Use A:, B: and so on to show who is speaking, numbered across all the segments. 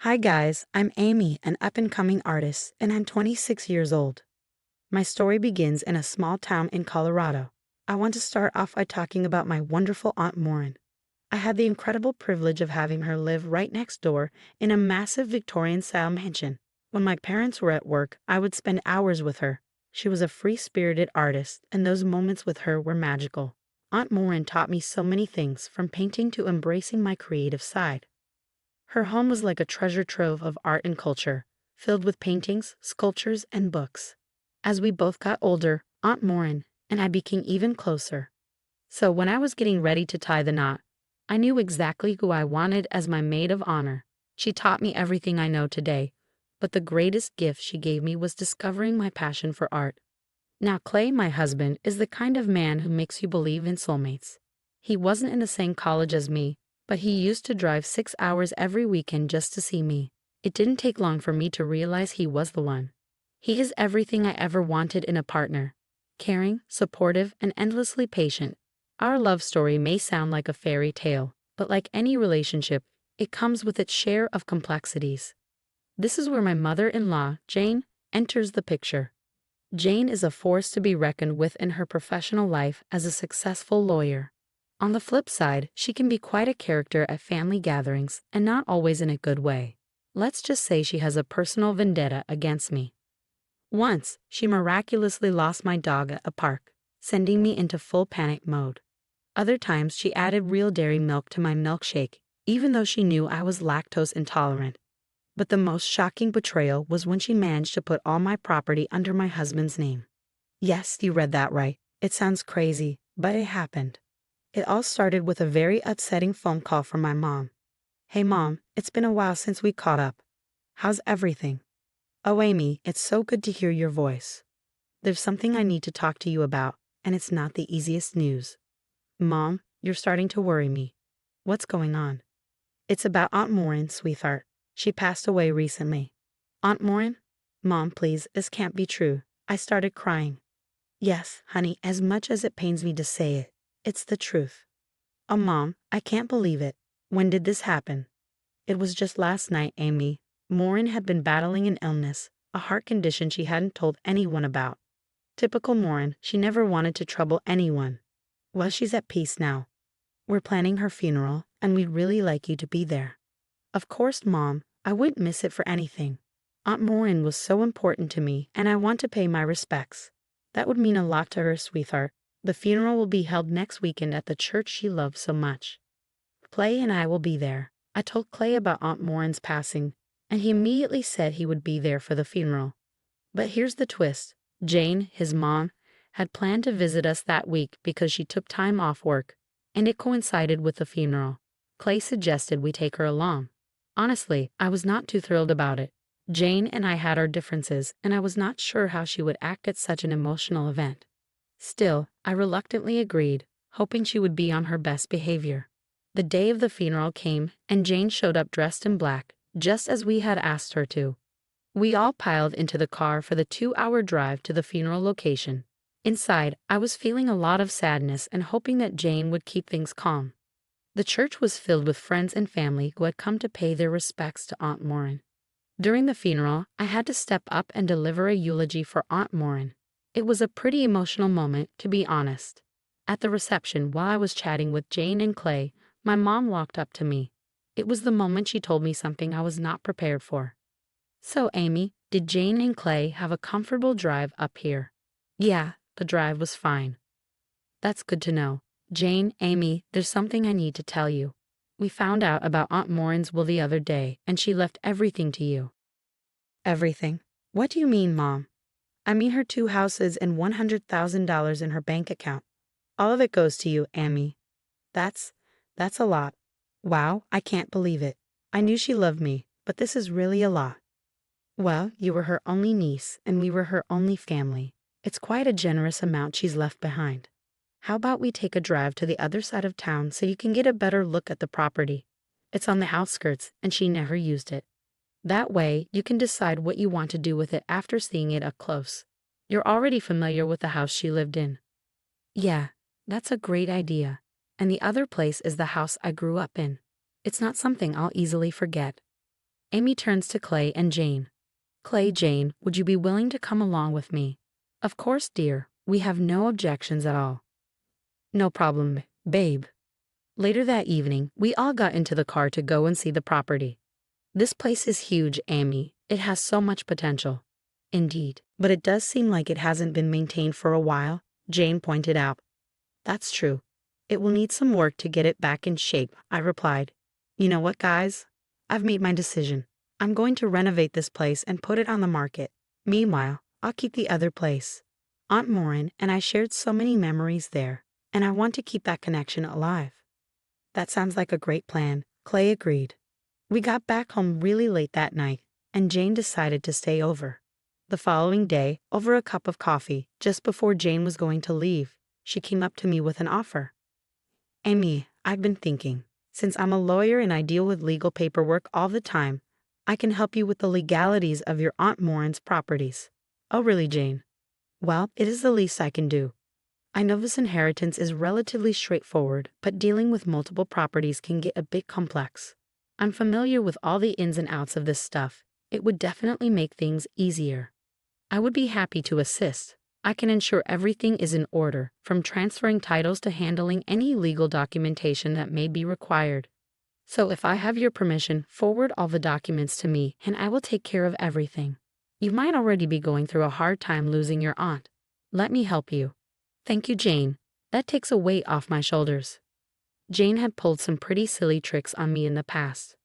A: Hi guys, I'm Amy, an up-and-coming artist, and I'm 26 years old. My story begins in a small town in Colorado. I want to start off by talking about my wonderful Aunt Morin. I had the incredible privilege of having her live right next door in a massive Victorian-style mansion. When my parents were at work, I would spend hours with her. She was a free-spirited artist, and those moments with her were magical. Aunt Morin taught me so many things, from painting to embracing my creative side. Her home was like a treasure trove of art and culture, filled with paintings, sculptures, and books. As we both got older, Aunt Morin and I became even closer. So when I was getting ready to tie the knot, I knew exactly who I wanted as my maid of honor. She taught me everything I know today, but the greatest gift she gave me was discovering my passion for art. Now, Clay, my husband, is the kind of man who makes you believe in soulmates. He wasn't in the same college as me, but he used to drive 6 hours every weekend just to see me. It didn't take long for me to realize he was the one. He is everything I ever wanted in a partner: caring, supportive, and endlessly patient. Our love story may sound like a fairy tale, but like any relationship, it comes with its share of complexities. This is where my mother-in-law, Jane, enters the picture. Jane is a force to be reckoned with in her professional life as a successful lawyer. On the flip side, she can be quite a character at family gatherings, and not always in a good way. Let's just say she has a personal vendetta against me. Once, she miraculously lost my dog at a park, sending me into full panic mode. Other times, she added real dairy milk to my milkshake, even though she knew I was lactose intolerant. But the most shocking betrayal was when she managed to put all my property under my husband's name. Yes, you read that right. It sounds crazy, but it happened. It all started with a very upsetting phone call from my mom. "Hey Mom, it's been a while since we caught up. How's everything?" "Oh Amy, it's so good to hear your voice. There's something I need to talk to you about, and it's not the easiest news." "Mom, you're starting to worry me. What's going on?" "It's about Aunt Morin, sweetheart. She passed away recently." "Aunt Morin?" "Mom, please, this can't be true." I started crying. "Yes, honey, as much as it pains me to say it, it's the truth." "Oh, Mom, I can't believe it. When did this happen?" "It was just last night, Amy. Morin had been battling an illness, a heart condition she hadn't told anyone about. Typical Morin, she never wanted to trouble anyone. Well, she's at peace now. We're planning her funeral, and we'd really like you to be there." "Of course, Mom. I wouldn't miss it for anything. Aunt Morin was so important to me, and I want to pay my respects. That would mean a lot to her, sweetheart. The funeral will be held next weekend at the church she loved so much. Clay and I will be there." I told Clay about Aunt Morin's passing, and he immediately said he would be there for the funeral. But here's the twist. Jane, his mom, had planned to visit us that week because she took time off work, and it coincided with the funeral. Clay suggested we take her along. Honestly, I was not too thrilled about it. Jane and I had our differences, and I was not sure how she would act at such an emotional event. Still, I reluctantly agreed, hoping she would be on her best behavior. The day of the funeral came, and Jane showed up dressed in black, just as we had asked her to. We all piled into the car for the 2-hour drive to the funeral location. Inside, I was feeling a lot of sadness and hoping that Jane would keep things calm. The church was filled with friends and family who had come to pay their respects to Aunt Morin. During the funeral, I had to step up and deliver a eulogy for Aunt Morin. It was a pretty emotional moment, to be honest. At the reception, while I was chatting with Jane and Clay, my mom walked up to me. It was the moment she told me something I was not prepared for. "So, Amy, did Jane and Clay have a comfortable drive up here?" "Yeah, the drive was fine." "That's good to know. Jane, Amy, there's something I need to tell you. We found out about Aunt Morin's will the other day, and she left everything to you." "Everything? What do you mean, Mom?" "I mean her 2 houses and $100,000 in her bank account. All of it goes to you, Amy." That's a lot. Wow, I can't believe it. I knew she loved me, but this is really a lot." "Well, you were her only niece, and we were her only family. It's quite a generous amount she's left behind. How about we take a drive to the other side of town so you can get a better look at the property? It's on the outskirts, and she never used it. That way, you can decide what you want to do with it after seeing it up close. You're already familiar with the house she lived in." "Yeah, that's a great idea. And the other place is the house I grew up in. It's not something I'll easily forget." Amy turns to Clay and Jane. Clay, Jane, would you be willing to come along with me? Of course, dear. We have no objections at all. No problem, babe. Later that evening, we all got into the car to go and see the property. This place is huge, Amy. It has so much potential. Indeed, but it does seem like it hasn't been maintained for a while, Jane pointed out. That's true. It will need some work to get it back in shape, I replied. You know what, guys? I've made my decision. I'm going to renovate this place and put it on the market. Meanwhile, I'll keep the other place. Aunt Morin and I shared so many memories there, and I want to keep that connection alive. That sounds like a great plan, Clay agreed. We got back home really late that night, and Jane decided to stay over. The following day, over a cup of coffee, just before Jane was going to leave, she came up to me with an offer. Amy, I've been thinking, since I'm a lawyer and I deal with legal paperwork all the time, I can help you with the legalities of your Aunt Morin's properties. Oh, really, Jane? Well, it is the least I can do. I know this inheritance is relatively straightforward, but dealing with multiple properties can get a bit complex. I'm familiar with all the ins and outs of this stuff. It would definitely make things easier. I would be happy to assist. I can ensure everything is in order, from transferring titles to handling any legal documentation that may be required. So if I have your permission, forward all the documents to me, and I will take care of everything. You might already be going through a hard time losing your aunt. Let me help you. Thank you, Jane. That takes a weight off my shoulders. Jane had pulled some pretty silly tricks on me in the past,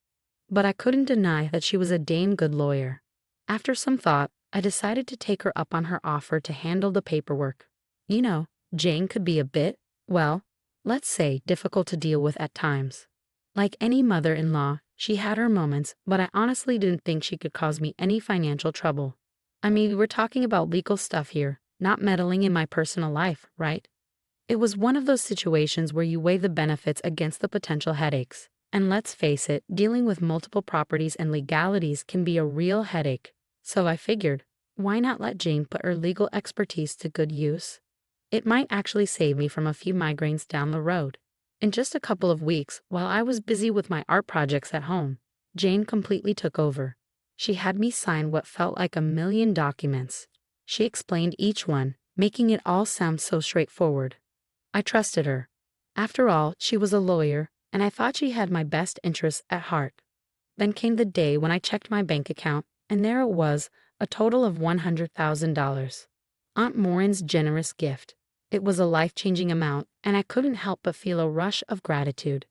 A: but I couldn't deny that she was a dang good lawyer. After some thought, I decided to take her up on her offer to handle the paperwork. You know, Jane could be a bit, well, let's say difficult to deal with at times. Like any mother-in-law, she had her moments, but I honestly didn't think she could cause me any financial trouble. I mean, we're talking about legal stuff here, not meddling in my personal life, right? It was one of those situations where you weigh the benefits against the potential headaches. And let's face it, dealing with multiple properties and legalities can be a real headache. So I figured, why not let Jane put her legal expertise to good use? It might actually save me from a few migraines down the road. In just a couple of weeks, while I was busy with my art projects at home, Jane completely took over. She had me sign what felt like a million documents. She explained each one, making it all sound so straightforward. I trusted her. After all, she was a lawyer, and I thought she had my best interests at heart. Then came the day when I checked my bank account, and there it was, a total of $100,000. Aunt Morin's generous gift. It was a life-changing amount, and I couldn't help but feel a rush of gratitude.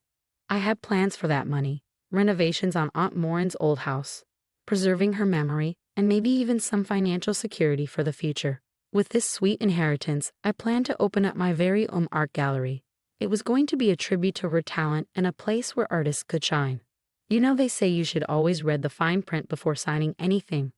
A: I had plans for that money, renovations on Aunt Morin's old house, preserving her memory, and maybe even some financial security for the future. With this sweet inheritance, I planned to open up my very own art gallery. It was going to be a tribute to her talent and a place where artists could shine. You know, they say you should always read the fine print before signing anything.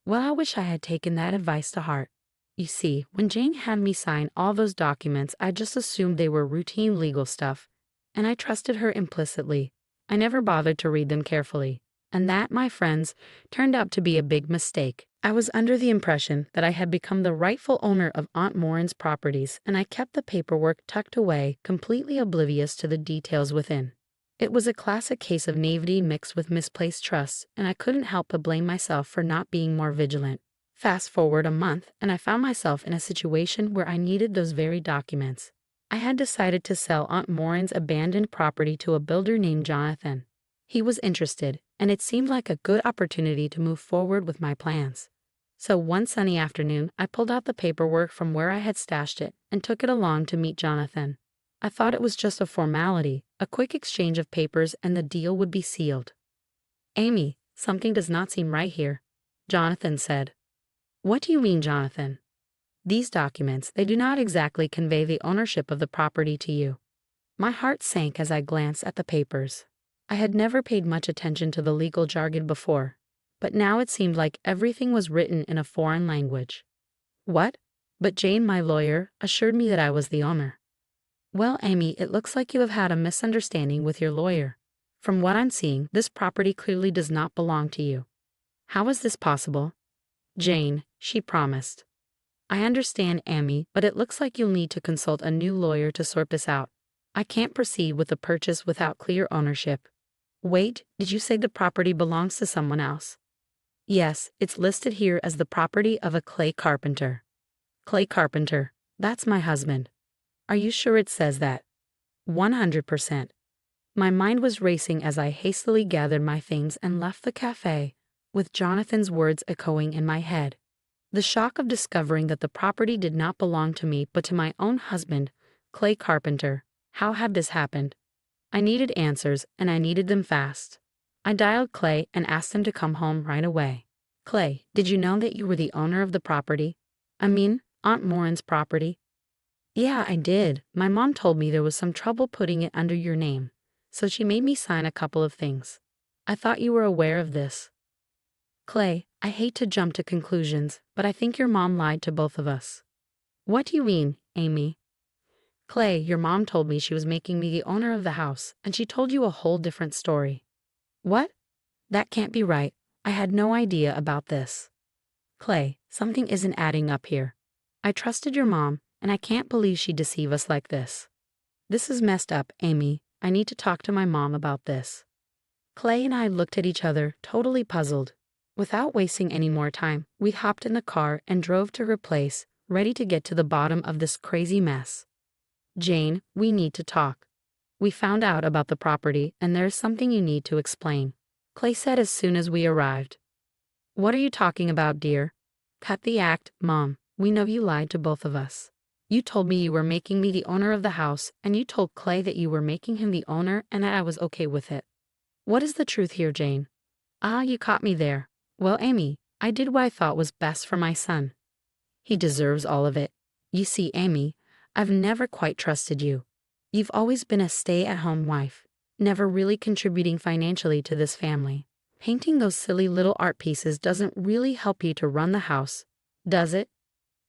A: Well, I wish I had taken that advice to heart. You see, when Jane had me sign all those documents, I just assumed they were routine legal stuff, and I trusted her implicitly. I never bothered to read them carefully, and that, my friends, turned out to be a big mistake. I was under the impression that I had become the rightful owner of Aunt Morin's properties, and I kept the paperwork tucked away, completely oblivious to the details within. It was a classic case of naivety mixed with misplaced trust, and I couldn't help but blame myself for not being more vigilant. Fast forward a month, and I found myself in a situation where I needed those very documents. I had decided to sell Aunt Morin's abandoned property to a builder named Jonathan. He was interested, and it seemed like a good opportunity to move forward with my plans. So one sunny afternoon, I pulled out the paperwork from where I had stashed it and took it along to meet Jonathan. I thought it was just a formality, a quick exchange of papers, and the deal would be sealed. Amy, something does not seem right here, Jonathan said. What do you mean, Jonathan? These documents, they do not exactly convey the ownership of the property to you. My heart sank as I glanced at the papers. I had never paid much attention to the legal jargon before, but now it seemed like everything was written in a foreign language. What? But Jane, my lawyer, assured me that I was the owner. Well, Amy, it looks like you have had a misunderstanding with your lawyer. From what I'm seeing, this property clearly does not belong to you. How is this possible? Jane, she promised. I understand, Amy, but it looks like you'll need to consult a new lawyer to sort this out. I can't proceed with the purchase without clear ownership. Wait, did you say the property belongs to someone else? Yes, it's listed here as the property of a clay carpenter. Clay carpenter, that's my husband. Are you sure it says that? 100%. My mind was racing as I hastily gathered my things and left the cafe, with Jonathan's words echoing in my head. The shock of discovering that the property did not belong to me but to my own husband, Clay Carpenter. How had this happened? I needed answers, and I needed them fast. I dialed Clay and asked him to come home right away. Clay, did you know that you were the owner of the property? I mean, Aunt Morin's property? Yeah, I did. My mom told me there was some trouble putting it under your name, so she made me sign a couple of things. I thought you were aware of this. Clay, I hate to jump to conclusions, but I think your mom lied to both of us. What do you mean, Amy? Clay, your mom told me she was making me the owner of the house, and she told you a whole different story. What? That can't be right. I had no idea about this. Clay, something isn't adding up here. I trusted your mom, and I can't believe she'd deceive us like this. This is messed up, Amy. I need to talk to my mom about this. Clay and I looked at each other, totally puzzled. Without wasting any more time, we hopped in the car and drove to her place, ready to get to the bottom of this crazy mess. Jane, we need to talk. We found out about the property, and there's something you need to explain, Clay said as soon as we arrived. What are you talking about, dear? Cut the act, Mom. We know you lied to both of us. You told me you were making me the owner of the house, and you told Clay that you were making him the owner and that I was okay with it. What is the truth here, Jane? Ah, you caught me there. Well, Amy, I did what I thought was best for my son. He deserves all of it. You see, Amy, I've never quite trusted you. You've always been a stay-at-home wife, never really contributing financially to this family. Painting those silly little art pieces doesn't really help you to run the house, does it?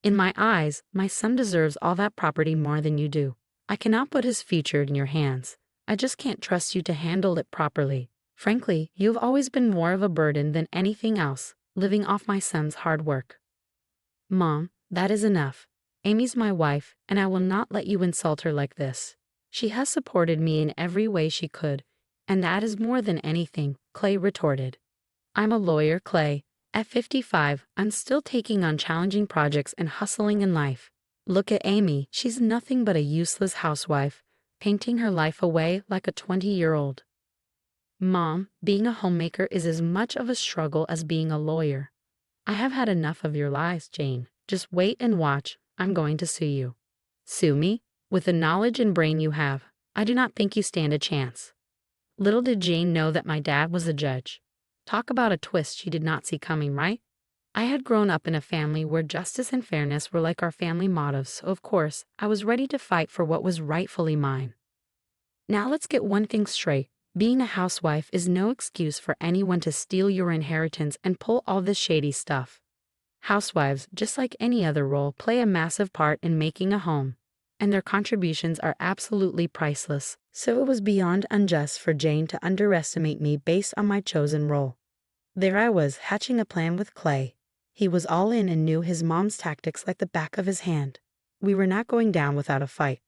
A: In my eyes, my son deserves all that property more than you do. I cannot put his future in your hands. I just can't trust you to handle it properly. Frankly, you've always been more of a burden than anything else, living off my son's hard work. Mom, that is enough. Amy's my wife, and I will not let you insult her like this. She has supported me in every way she could, and that is more than anything, Clay retorted. I'm a lawyer, Clay. At 55, I'm still taking on challenging projects and hustling in life. Look at Amy, she's nothing but a useless housewife, painting her life away like a 20-year-old. Mom, being a homemaker is as much of a struggle as being a lawyer. I have had enough of your lies, Jane. Just wait and watch. I'm going to sue you. Sue me? With the knowledge and brain you have, I do not think you stand a chance. Little did Jane know that my dad was a judge. Talk about a twist she did not see coming, right? I had grown up in a family where justice and fairness were like our family mottos, so of course, I was ready to fight for what was rightfully mine. Now let's get one thing straight. Being a housewife is no excuse for anyone to steal your inheritance and pull all this shady stuff. Housewives, just like any other role, play a massive part in making a home, and their contributions are absolutely priceless. So it was beyond unjust for Jane to underestimate me based on my chosen role. There I was, hatching a plan with Clay. He was all in and knew his mom's tactics like the back of his hand. We were not going down without a fight.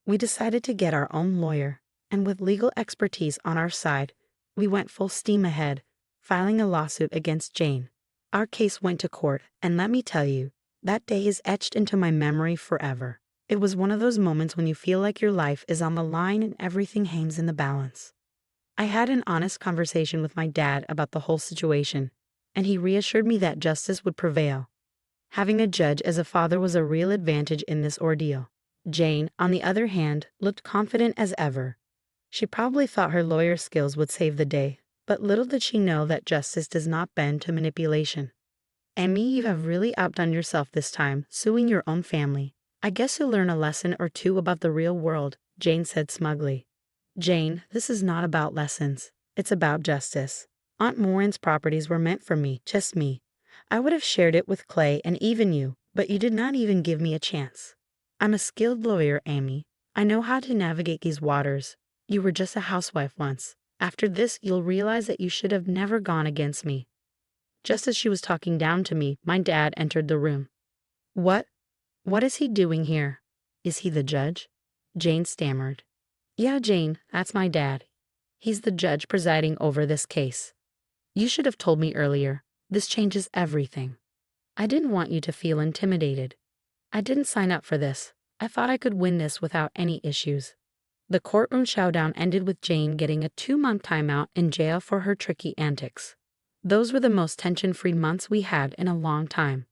A: We decided to get our own lawyer, and with legal expertise on our side, we went full steam ahead, filing a lawsuit against Jane. Our case went to court, and let me tell you, that day is etched into my memory forever. It was one of those moments when you feel like your life is on the line and everything hangs in the balance. I had an honest conversation with my dad about the whole situation, and he reassured me that justice would prevail. Having a judge as a father was a real advantage in this ordeal. Jane, on the other hand, looked confident as ever. She probably thought her lawyer skills would save the day, but little did she know that justice does not bend to manipulation. Emmy, you have really outdone yourself this time, suing your own family. I guess you'll learn a lesson or two about the real world, Jane said smugly. Jane, this is not about lessons. It's about justice. Aunt Morin's properties were meant for me, just me. I would have shared it with Clay and even you, but you did not even give me a chance. I'm a skilled lawyer, Amy. I know how to navigate these waters. You were just a housewife once. After this, you'll realize that you should have never gone against me. Just as she was talking down to me, my dad entered the room. What? What is he doing here? Is he the judge? Jane stammered. Yeah, Jane, that's my dad. He's the judge presiding over this case. You should have told me earlier. This changes everything. I didn't want you to feel intimidated. I didn't sign up for this. I thought I could win this without any issues. The courtroom showdown ended with Jane getting a 2-month timeout in jail for her tricky antics. Those were the most tension-free months we had in a long time.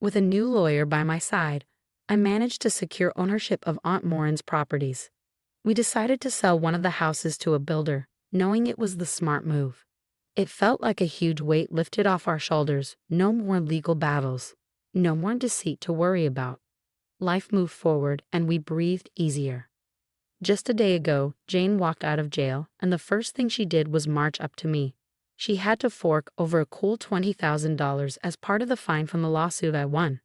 A: With a new lawyer by my side, I managed to secure ownership of Aunt Morin's properties. We decided to sell one of the houses to a builder, knowing it was the smart move. It felt like a huge weight lifted off our shoulders. No more legal battles. No more deceit to worry about. Life moved forward and we breathed easier. Just a day ago, Jane walked out of jail, and the first thing she did was march up to me. She had to fork over a cool $20,000 as part of the fine from the lawsuit I won.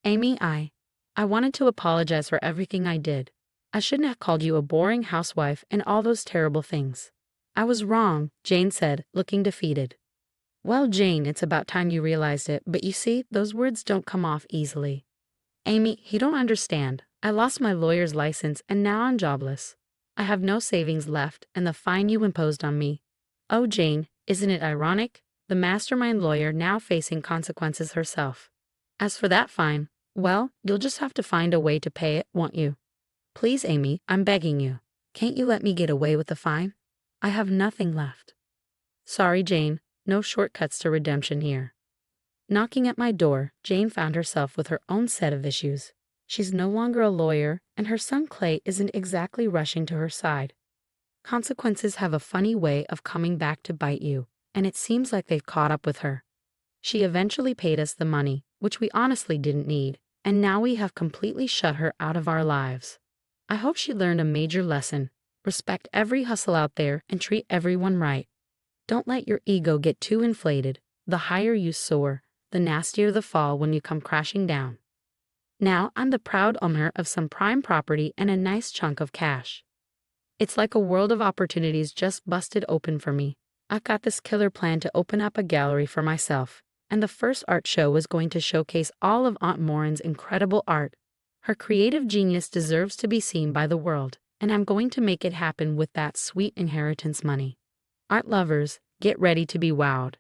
A: Amy, I wanted to apologize for everything I did. I shouldn't have called you a boring housewife and all those terrible things. I was wrong, Jane said, looking defeated. Well, Jane, it's about time you realized it, but you see, those words don't come off easily. Amy, you don't understand. I lost my lawyer's license and now I'm jobless. I have no savings left and the fine you imposed on me. Oh, Jane, isn't it ironic? The mastermind lawyer now facing consequences herself. As for that fine, well, you'll just have to find a way to pay it, won't you? Please, Amy, I'm begging you. Can't you let me get away with the fine? I have nothing left. Sorry, Jane, no shortcuts to redemption here. Knocking at my door, Jane found herself with her own set of issues. She's no longer a lawyer, and her son Clay isn't exactly rushing to her side. Consequences have a funny way of coming back to bite you, and it seems like they've caught up with her. She eventually paid us the money, which we honestly didn't need, and now we have completely shut her out of our lives. I hope she learned a major lesson. Respect every hustle out there and treat everyone right. Don't let your ego get too inflated. The higher you soar, the nastier the fall when you come crashing down. Now I'm the proud owner of some prime property and a nice chunk of cash. It's like a world of opportunities just busted open for me. I've got this killer plan to open up a gallery for myself, and the first art show is going to showcase all of Aunt Morin's incredible art. Her creative genius deserves to be seen by the world, and I'm going to make it happen with that sweet inheritance money. Art lovers, get ready to be wowed.